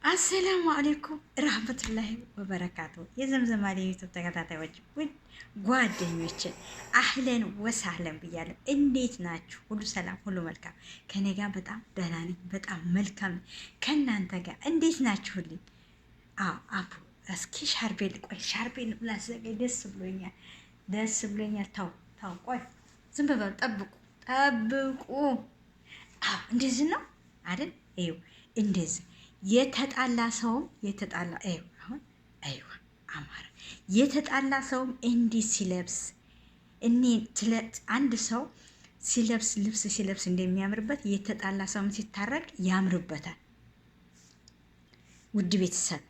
አሰላሙ አሌይኩም ረህመቱላሂ ወበረካቱ። የዘምዘማ ዩቱብ ተከታታዮች ውድ ጓደኞች አህለን ወሳህለን ብያለሁ። እንዴት ናችሁ? ሁሉ ሰላም፣ ሁሉ መልካም። ከኔ ጋር በጣም ደህና ነኝ፣ በጣም መልካም። ከእናንተ ጋር እንዴት ናችሁልኝ? አቡ እስኪ ሻርቤን ቆይ፣ ሻርቤን ላዘጋጅ። ደስ ብሎኛል፣ ደስ ብሎኛል። ተው ቆይ፣ ዝም በሉ፣ ጠብቁ። እንደዚህ ነው አይደል? ይኸው እንደዚህ የተጣላ ሰውም አሁን አማረ የተጣላ ሰውም እንዲህ ሲለብስ አንድ ሰው ሲለብስ ልብስ ሲለብስ እንደሚያምርበት የተጣላ ሰውም ሲታረቅ ያምርበታል። ውድ ቤተሰብ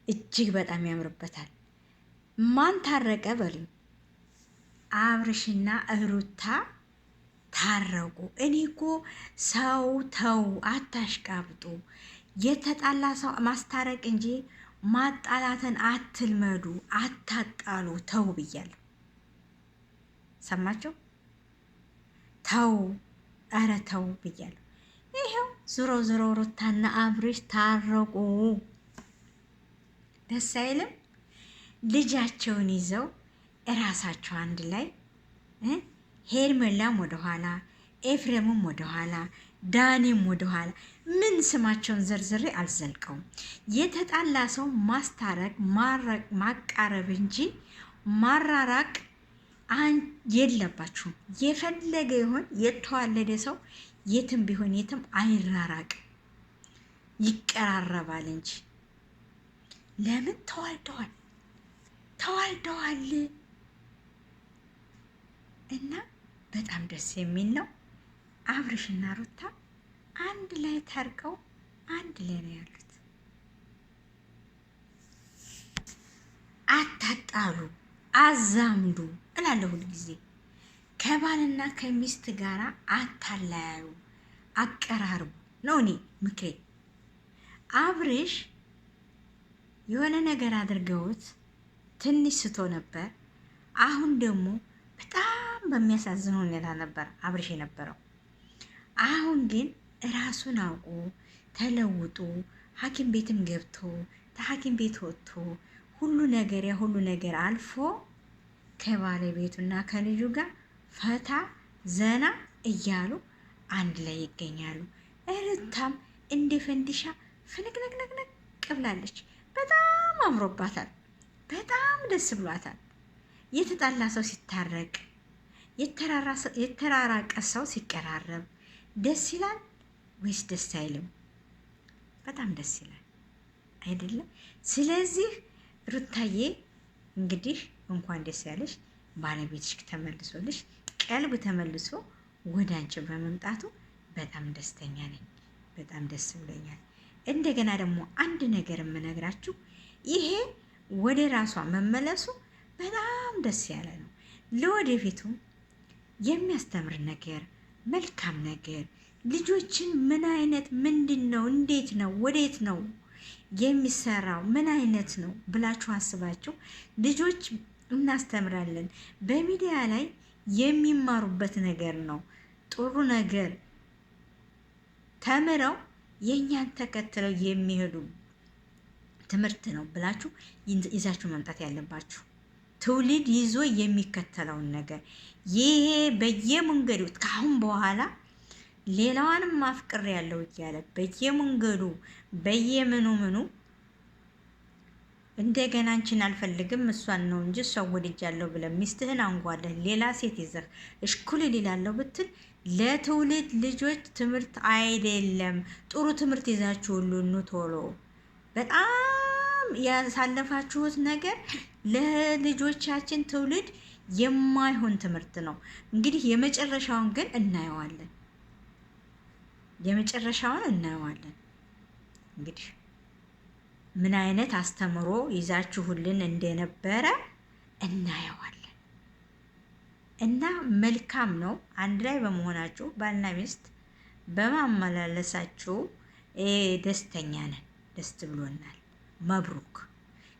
እጅግ በጣም ያምርበታል። ማን ታረቀ በሉኝ? አብርሽና ሩታ ታረቁ። እኔ እኮ ሰው ተው፣ አታሽቃብጡ። የተጣላ ሰው ማስታረቅ እንጂ ማጣላትን አትልመዱ፣ አታጣሉ፣ ተው ብያለሁ። ሰማችሁ? ተው፣ ኧረ ተው ብያለሁ። ይሄው ዞሮ ሩታና አብርሽ ታረቁ። ደስ አይልም? ልጃቸውን ይዘው እራሳቸው አንድ ላይ ሄርሜላም ወደኋላ፣ ኤፍሬምም ወደኋላ፣ ዳኒም ወደኋላ። ምን ስማቸውን ዘርዝሬ አልዘልቀውም። የተጣላ ሰው ማስታረቅ ማቃረብ እንጂ ማራራቅ የለባችሁም። የፈለገ ይሆን የተዋለደ ሰው የትም ቢሆን የትም አይራራቅ፣ ይቀራረባል እንጂ። ለምን? ተዋልደዋል እና በጣም ደስ የሚል ነው። አብርሽና ሩታ አንድ ላይ ታርቀው አንድ ላይ ነው ያሉት። አታጣሉ፣ አዛምዱ እላለሁ ሁልጊዜ። ከባልና ከሚስት ጋራ አታለያዩ፣ አቀራርቡ ነው እኔ ምክሬ። አብርሽ የሆነ ነገር አድርገውት ትንሽ ስቶ ነበር። አሁን ደግሞ በጣም በሚያሳዝን ሁኔታ ነበር አብርሽ የነበረው። አሁን ግን ራሱን አውቆ ተለውጦ ሐኪም ቤትም ገብቶ ከሐኪም ቤት ወጥቶ ሁሉ ነገር አልፎ ከባለቤቱና ከልጁ ጋር ፈታ ዘና እያሉ አንድ ላይ ይገኛሉ። ሩታም እንደ ፈንዲሻ ፍንቅንቅንቅንቅ ብላለች። በጣም አምሮባታል። በጣም ደስ ብሏታል። የተጣላ ሰው ሲታረቅ፣ የተራራቀ ሰው ሲቀራረብ ደስ ይላል ወይስ ደስ አይልም? በጣም ደስ ይላል አይደለም? ስለዚህ ሩታዬ እንግዲህ እንኳን ደስ ያለሽ፣ ባለቤትሽ ተመልሶልሽ፣ ቀልብ ተመልሶ ወደ አንቺ በመምጣቱ በጣም ደስተኛ ነኝ። በጣም ደስ ብሎኛል። እንደገና ደግሞ አንድ ነገር የምነግራችሁ ይሄ ወደ ራሷ መመለሱ በጣም ደስ ያለ ነው። ለወደፊቱ የሚያስተምር ነገር፣ መልካም ነገር፣ ልጆችን ምን አይነት ምንድን ነው፣ እንዴት ነው፣ ወዴት ነው የሚሰራው፣ ምን አይነት ነው ብላችሁ አስባችሁ ልጆች እናስተምራለን። በሚዲያ ላይ የሚማሩበት ነገር ነው። ጥሩ ነገር ተምረው የእኛን ተከትለው የሚሄዱ ትምህርት ነው ብላችሁ ይዛችሁ መምጣት ያለባችሁ። ትውልድ ይዞ የሚከተለውን ነገር ይሄ በየመንገዱ ከአሁን በኋላ ሌላዋንም ማፍቅር ያለው እያለ በየመንገዱ በየምኑ እንደገና አንቺን አልፈልግም እሷን ነው እንጂ እሷን ወድጃለሁ ብለህ ሚስትህን አንጓለህ ሌላ ሴት ይዘህ እሽኩል ይላለሁ ብትል ለትውልድ ልጆች ትምህርት አይደለም። ጥሩ ትምህርት ይዛችሁ ሁሉ ቶሎ። በጣም ያሳለፋችሁት ነገር ለልጆቻችን ትውልድ የማይሆን ትምህርት ነው። እንግዲህ የመጨረሻውን ግን እናየዋለን። እንግዲህ ምን አይነት አስተምሮ ይዛችሁልን እንደነበረ እናየዋለን። እና መልካም ነው አንድ ላይ በመሆናችሁ ባልና ሚስት በማመላለሳችሁ ደስተኛ ነን፣ ደስ ብሎናል። መብሩክ።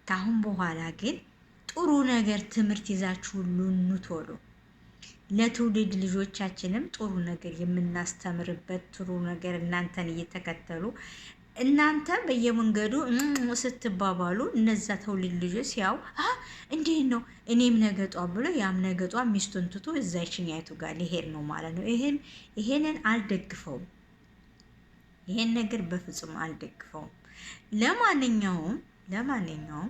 ከአሁን በኋላ ግን ጥሩ ነገር ትምህርት ይዛችሁልን ቶሎ ለትውልድ ልጆቻችንም ጥሩ ነገር የምናስተምርበት ጥሩ ነገር እናንተን እየተከተሉ እናንተ በየመንገዱ ስትባባሉ እነዛ ትውልድ ልጆች ሲያው እንዴት ነው እኔም ነገጧ ብሎ ያም ነገጧ ሚስቱን ትቶ እዛችኛይቱ ጋር ሊሄድ ነው ማለት ነው። ይሄንን አልደግፈውም። ይሄን ነገር በፍጹም አልደግፈውም። ለማንኛውም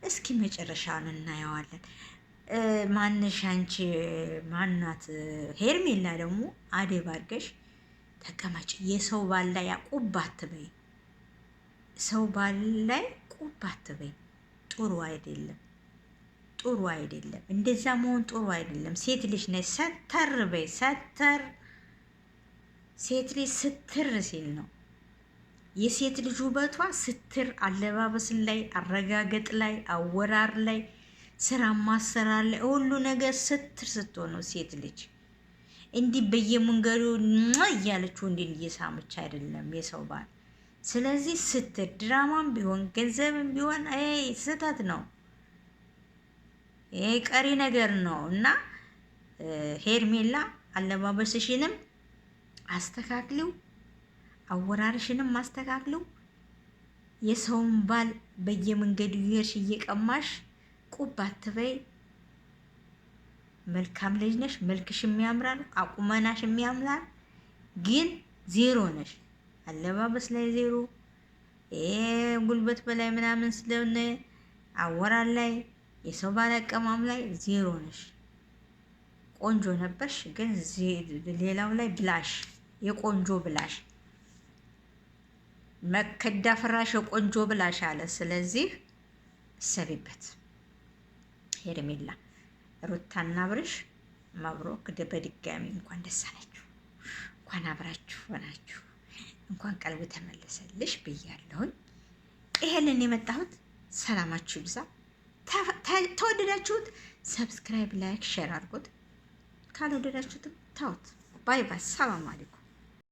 እስኪ መጨረሻውን እናየዋለን። ማንሽ አንቺ ማናት ሄርሜላ ደግሞ አደብ አድርገሽ ተቀመጭ። የሰው ባል ላይ ቁብ አትበይ። ሰው ባል ላይ ቁብ አትበይ። ጥሩ አይደለም፣ ጥሩ አይደለም። እንደዛ መሆን ጥሩ አይደለም። ሴት ልጅ ነች። ሰተር በይ። ሰተር ሴት ልጅ ስትር ሲል ነው። የሴት ልጅ ውበቷ ስትር፣ አለባበስ ላይ፣ አረጋገጥ ላይ፣ አወራር ላይ፣ ስራ ማሰራር ላይ፣ ሁሉ ነገር ስትር ስትሆን ነው ሴት ልጅ። እንዲህ በየመንገዱ እያለች ወንድን እየሳመች አይደለም የሰው ባል። ስለዚህ ስትር፣ ድራማም ቢሆን ገንዘብም ቢሆን ስህተት ነው። ይሄ ቀሪ ነገር ነው እና ሄርሜላ አለባበስሽንም አስተካክሊው፣ አወራርሽንም አስተካክሊው። የሰውን ባል በየመንገዱ ይሄርሽ እየቀማሽ ቁብ አትበይ። መልካም ልጅ ነሽ፣ መልክሽም ያምራል፣ አቁመናሽም ያምራል። ግን ዜሮ ነሽ። አለባበስ ላይ ዜሮ፣ ጉልበት በላይ ምናምን ስለሆነ አወራር ላይ፣ የሰው ባል አቀማም ላይ ዜሮ ነሽ። ቆንጆ ነበርሽ፣ ግን ሌላው ላይ ብላሽ፣ የቆንጆ ብላሽ፣ መከዳ ፍራሽ የቆንጆ ብላሽ አለ። ስለዚህ እሰቢበት ሄርሜላ። ሩታና አብርሽ መብሮክ፣ በድጋሚ እንኳን ደስ አላችሁ፣ እንኳን አብራችሁ ሆናችሁ፣ እንኳን ቀልብ ተመለሰልሽ ብያለሁኝ። ይሄንን የመጣሁት ሰላማችሁ ይብዛ። ተወደዳችሁት ሰብስክራይብ፣ ላይክ፣ ሼር አድርጉት። ካልወደዳችሁትም ታውት። ባይ ባይ። ሰላም አለይኩም።